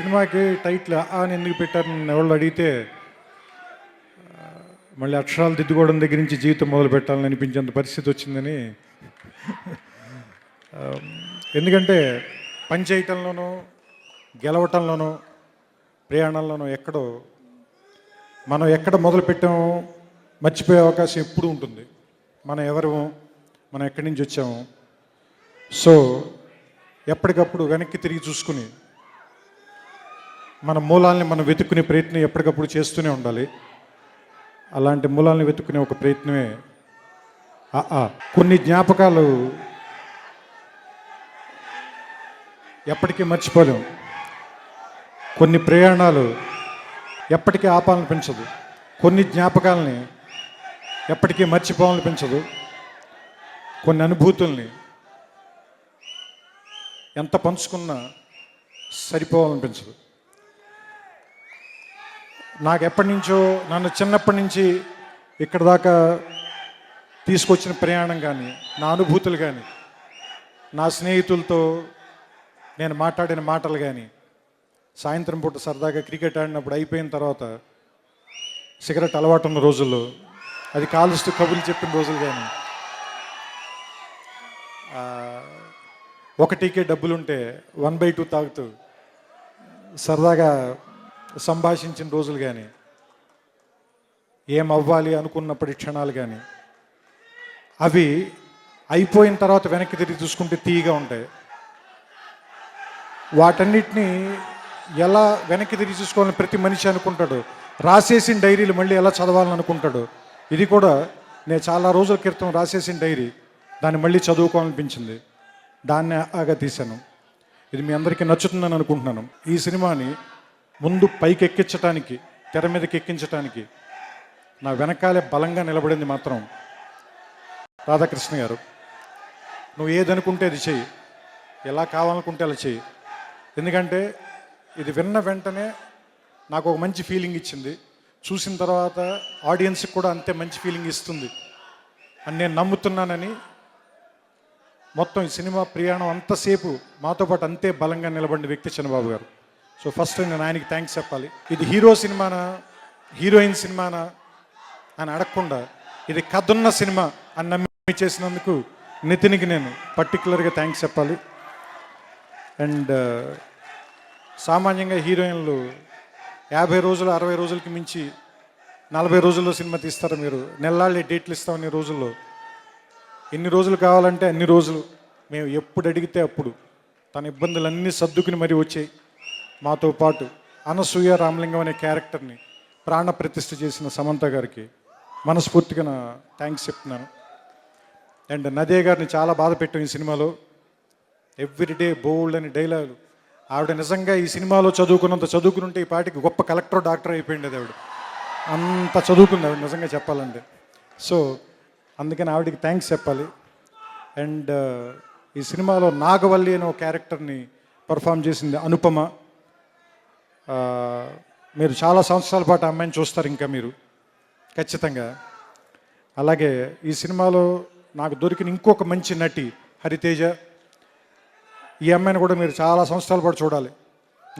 సినిమాకి టైటిల్ అని ఎందుకు పెట్టారని ఎవరు అడిగితే మళ్ళీ అక్షరాలు దిద్దుకోవడం దగ్గర నుంచి జీవితం మొదలు పెట్టాలని అనిపించేంత పరిస్థితి వచ్చిందని. ఎందుకంటే పని చేయటంలోనూ గెలవటంలోనూ ప్రయాణంలోనూ మనం ఎక్కడ మొదలు పెట్టామో మర్చిపోయే అవకాశం ఎప్పుడూ ఉంటుంది. మనం ఎవరము, మనం ఎక్కడి నుంచి వచ్చాము. సో ఎప్పటికప్పుడు వెనక్కి తిరిగి చూసుకుని మన మూలాల్ని మనం వెతుక్కునే ప్రయత్నం ఎప్పటికప్పుడు చేస్తూనే ఉండాలి. అలాంటి మూలాల్ని వెతుక్కునే ఒక ప్రయత్నమే కొన్ని జ్ఞాపకాలు ఎప్పటికీ మర్చిపోలేం. కొన్ని ప్రయాణాలు ఎప్పటికీ ఆపాలనిపించదు. కొన్ని జ్ఞాపకాలని ఎప్పటికీ మర్చిపోవాలనిపించదు. కొన్ని అనుభూతుల్ని ఎంత పంచుకున్నా సరిపోవాలనిపించదు. నాకు ఎప్పటి నుంచో నన్ను చిన్నప్పటి నుంచి ఇక్కడ దాకా తీసుకొచ్చిన ప్రయాణం కానీ, నా అనుభూతులు కానీ, నా స్నేహితులతో నేను మాట్లాడిన మాటలు కానీ, సాయంత్రం పూట సరదాగా క్రికెట్ ఆడినప్పుడు అయిపోయిన తర్వాత సిగరెట్ అలవాటు ఉన్న రోజుల్లో అది కాలుస్తూ కబుర్లు చెప్పిన రోజులు కానీ, ఒకటికే డబ్బులుంటే 1/2 తాగుతూ సరదాగా సంభాషించిన రోజులు కానీ, ఏమవ్వాలి అనుకున్నప్పటి క్షణాలు కానీ, అవి అయిపోయిన తర్వాత వెనక్కి తిరిగి చూసుకుంటే తీయగా ఉంటాయి. వాటన్నిటినీ ఎలా వెనక్కి తిరిగి చూసుకోవాలని ప్రతి మనిషి అనుకుంటాడు. రాసేసిన డైరీలు మళ్ళీ ఎలా చదవాలని అనుకుంటాడు. ఇది కూడా నేను చాలా రోజుల క్రితం రాసేసిన డైరీ, దాన్ని మళ్ళీ చదువుకోవాలనిపించింది. దాన్ని ఆగా తీశాను. ఇది మీ అందరికీ నచ్చుతుందని అనుకుంటున్నాను. ఈ సినిమాని ముందు పైకి ఎక్కించడానికి, తెర మీదకి ఎక్కించడానికి నా వెనకాలే బలంగా నిలబడింది మాత్రం రాధాకృష్ణ గారు. నువ్వు ఏదనుకుంటే అది చెయ్యి, ఎలా కావాలనుకుంటే అలా చెయ్యి. ఎందుకంటే ఇది విన్న వెంటనే నాకు ఒక మంచి ఫీలింగ్ ఇచ్చింది. చూసిన తర్వాత ఆడియన్స్కి కూడా అంతే మంచి ఫీలింగ్ ఇస్తుంది అని నేను నమ్ముతున్నానని మొత్తం ఈ సినిమా ప్రయాణం అంతసేపు మాతో పాటు అంతే బలంగా నిలబడిన వ్యక్తి చంద్రబాబు గారు. సో ఫస్ట్ నేను ఆయనకి థ్యాంక్స్ చెప్పాలి. ఇది హీరో సినిమానా, హీరోయిన్ సినిమానా అని అడగకుండా ఇది కథున్న సినిమా అని నమ్మి చేసినందుకు నితిన్కి నేను పర్టికులర్గా థ్యాంక్స్ చెప్పాలి. అండ్ సామాన్యంగా హీరోయిన్లు 50 రోజులు 60 రోజులకి మించి 40 రోజుల్లో సినిమా తీస్తారు. మీరు నెల్లాళ్ళే డేట్లు ఇస్తామని రోజుల్లో ఎన్ని రోజులు కావాలంటే అన్ని రోజులు మేము ఎప్పుడు అడిగితే అప్పుడు తన ఇబ్బందులన్నీ సర్దుకుని మరీ వచ్చాయి. మాతో పాటు అనసూయ రామలింగం అనే క్యారెక్టర్ని ప్రాణ ప్రతిష్ఠ చేసిన సమంత గారికి మనస్ఫూర్తిగా నా థ్యాంక్స్ చెప్తున్నాను. అండ్ నదే గారిని చాలా బాధ పెట్టాం ఈ సినిమాలో. ఎవ్రీడే బోల్డ్ అని డైలాగులు. ఆవిడ నిజంగా ఈ సినిమాలో చదువుకున్నంత చదువుకుని ఉంటే ఈ పాటికి గొప్ప కలెక్టర్ డాక్టర్ అయిపోయింది. ఆవిడ అంత చదువుకుంది ఆవిడ నిజంగా చెప్పాలంటే. సో అందుకని ఆవిడకి థ్యాంక్స్ చెప్పాలి. అండ్ ఈ సినిమాలో నాగవల్లి అనే ఒక క్యారెక్టర్ని పర్ఫామ్ చేసింది అనుపమ. మీరు చాలా సంవత్సరాల పాటు అమ్మాయిని చూస్తారు ఇంకా మీరు ఖచ్చితంగా. అలాగే ఈ సినిమాలో నాకు దొరికిన ఇంకొక మంచి నటి హరితేజ. ఈ అమ్మాయిని కూడా మీరు చాలా సంవత్సరాల పాటు చూడాలి.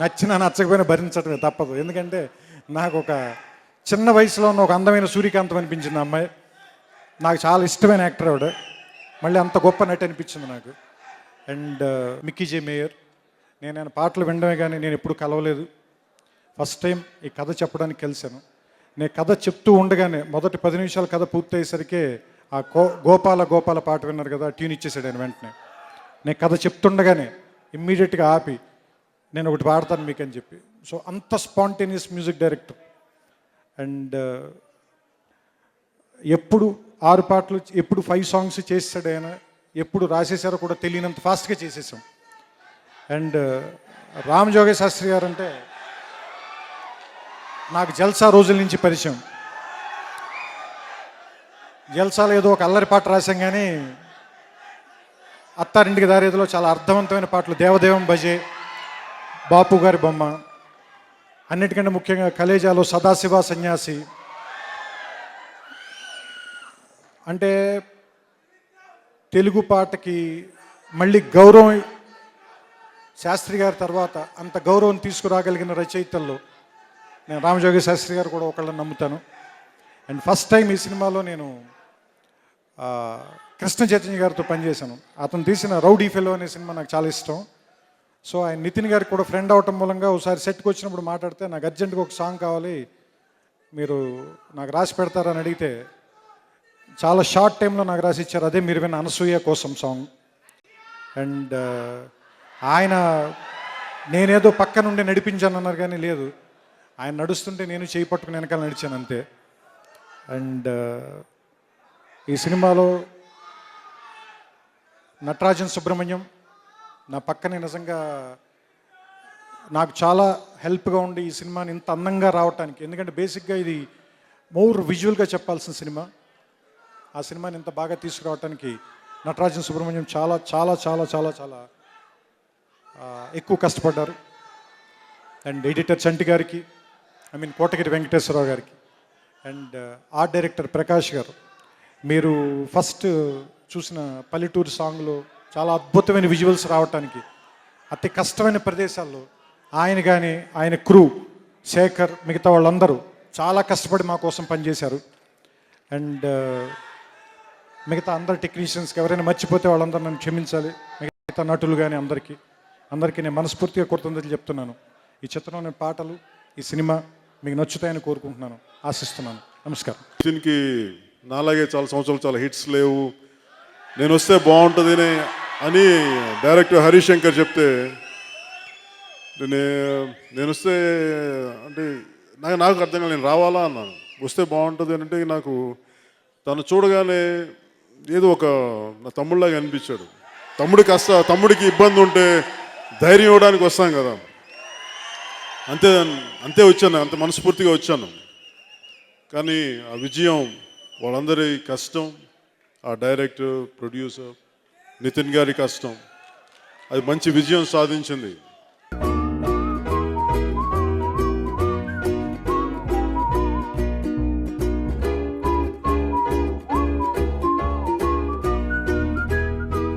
నచ్చినా నచ్చకపోయినా భరించడమే తప్పదు. ఎందుకంటే నాకు ఒక చిన్న వయసులో ఉన్న ఒక అందమైన సూర్యకాంతం అనిపించింది అమ్మాయి. నాకు చాలా ఇష్టమైన యాక్టర్ ఆవిడ. మళ్ళీ అంత గొప్ప నటి అనిపించింది నాకు. And Mickey J mayor. నేను ఆయన పాటలు వినడమే కానీ నేను ఎప్పుడు కలవలేదు. ఫస్ట్ టైం ఈ కథ చెప్పడానికి కలిశాను. నేను కథ చెప్తూ ఉండగానే మొదటి 10 నిమిషాల కథ పూర్తయ్యేసరికి ఆ గోపాల గోపాల పాట విన్నారు కదా, ట్యూన్ ఇచ్చేసాడు ఆయన వెంటనే. నేను కథ చెప్తుండగానే ఇమ్మీడియట్గా ఆపి నేను ఒకటి పాడతాను మీకు అని చెప్పి. సో అంత స్పాంటేనియస్ మ్యూజిక్ డైరెక్టర్. అండ్ ఎప్పుడు 6 పాటలు, ఎప్పుడు 5 సాంగ్స్ చేసాడు ఆయన. ఎప్పుడు రాసేసారో కూడా తెలియనంత ఫాస్ట్గా చేసేసాం. అండ్ రామ్ జోగే శాస్త్రి గారు అంటే నాకు జల్సా రోజుల నుంచి పరిచయం. జల్సాలో ఏదో ఒక అల్లరి పాట రాసాం కానీ అత్తారింటికి దారేదిలో చాలా అర్థవంతమైన పాటలు, దేవదేవం భజే, బాపు గారి బొమ్మ, అన్నిటికంటే ముఖ్యంగా కలేజాలో సదాశివ సన్యాసి. అంటే తెలుగు పాటకి మళ్ళీ గౌరవం శాస్త్రి గారి తర్వాత అంత గౌరవం తీసుకురాగలిగిన రచయితల్లో నేను రామజోగి శాస్త్రి గారు కూడా ఒకళ్ళని నమ్ముతాను. అండ్ ఫస్ట్ టైం ఈ సినిమాలో నేను కృష్ణ చైతన్య గారితో పనిచేశాను. అతను తీసిన రౌడీ ఫెలో అనే సినిమా నాకు చాలా ఇష్టం. సో ఆయన నితిన్ గారికి కూడా ఫ్రెండ్ అవటం మూలంగా ఒకసారి సెట్కి వచ్చినప్పుడు మాట్లాడితే నాకు అర్జెంటుగా ఒక సాంగ్ కావాలి, మీరు నాకు రాసి పెడతారని అడిగితే చాలా షార్ట్ టైంలో నాకు రాసి ఇచ్చారు. అదే మీరు విన్న అనసూయ కోసం సాంగ్. అండ్ ఆయన నేనేదో పక్క నుండి నడిపించాను అన్నారు కానీ లేదు, ఆయన నడుస్తుంటే నేను చేయి పట్టుకుని వెనకాల నడిచాను అంతే. అండ్ ఈ సినిమాలో నటరాజన్ సుబ్రహ్మణ్యం నా పక్కనే నిజంగా నాకు చాలా హెల్ప్గా ఉండి ఈ సినిమాని ఇంత అందంగా రావటానికి, ఎందుకంటే బేసిక్గా ఇది మోర్ విజువల్గా చెప్పాల్సిన సినిమా. ఆ సినిమాని ఇంత బాగా తీసుకురావటానికి నటరాజన్ సుబ్రహ్మణ్యం చాలా చాలా చాలా చాలా చాలా ఎక్కువ కష్టపడ్డారు. అండ్ ఎడిటర్ చంటి గారికి, కోటగిరి వెంకటేశ్వరరావు గారికి, అండ్ ఆర్ట్ డైరెక్టర్ ప్రకాష్ గారు. మీరు ఫస్ట్ చూసిన పల్లెటూరు సాంగ్లో చాలా అద్భుతమైన విజువల్స్ రావటానికి అతి కష్టమైన ప్రదేశాల్లో ఆయన కానీ ఆయన క్రూ శేఖర్ మిగతా వాళ్ళందరూ చాలా కష్టపడి మా కోసం పనిచేశారు. అండ్ మిగతా అందరు టెక్నీషియన్స్కి ఎవరైనా మర్చిపోతే వాళ్ళందరూ నన్ను క్షమించాలి. మిగతా నటులు కానీ అందరికీ నేను మనస్ఫూర్తిగా కృతజ్ఞతలు చెప్తున్నాను. ఈ చిత్రంలోని పాటలు, ఈ సినిమా మీకు నచ్చుతాయని కోరుకుంటున్నాను, ఆశిస్తున్నాను. నమస్కారం. దీనికి నాలాగే చాలా సంవత్సరాలు చాలా హిట్స్ లేవు, నేను వస్తే బాగుంటుంది అని డైరెక్టర్ హరీష్ శంకర్ చెప్తే నేను వస్తే అంటే నాకు అర్థం కాదు, నేను రావాలా అన్నాను. వస్తే బాగుంటుంది అని అంటే నాకు తను చూడగానే ఏదో ఒక నా తమ్ముళ్ళలాగా అనిపించాడు. తమ్ముడికి ఇబ్బంది ఉంటే ధైర్యం ఇవ్వడానికి వస్తాం కదా, అంతే వచ్చాను, అంత మనస్ఫూర్తిగా వచ్చాను. కానీ ఆ విజయం వాళ్ళందరి కష్టం, ఆ డైరెక్టర్ ప్రొడ్యూసర్ నితిన్ గారి కష్టం, అది మంచి విజయం సాధించింది.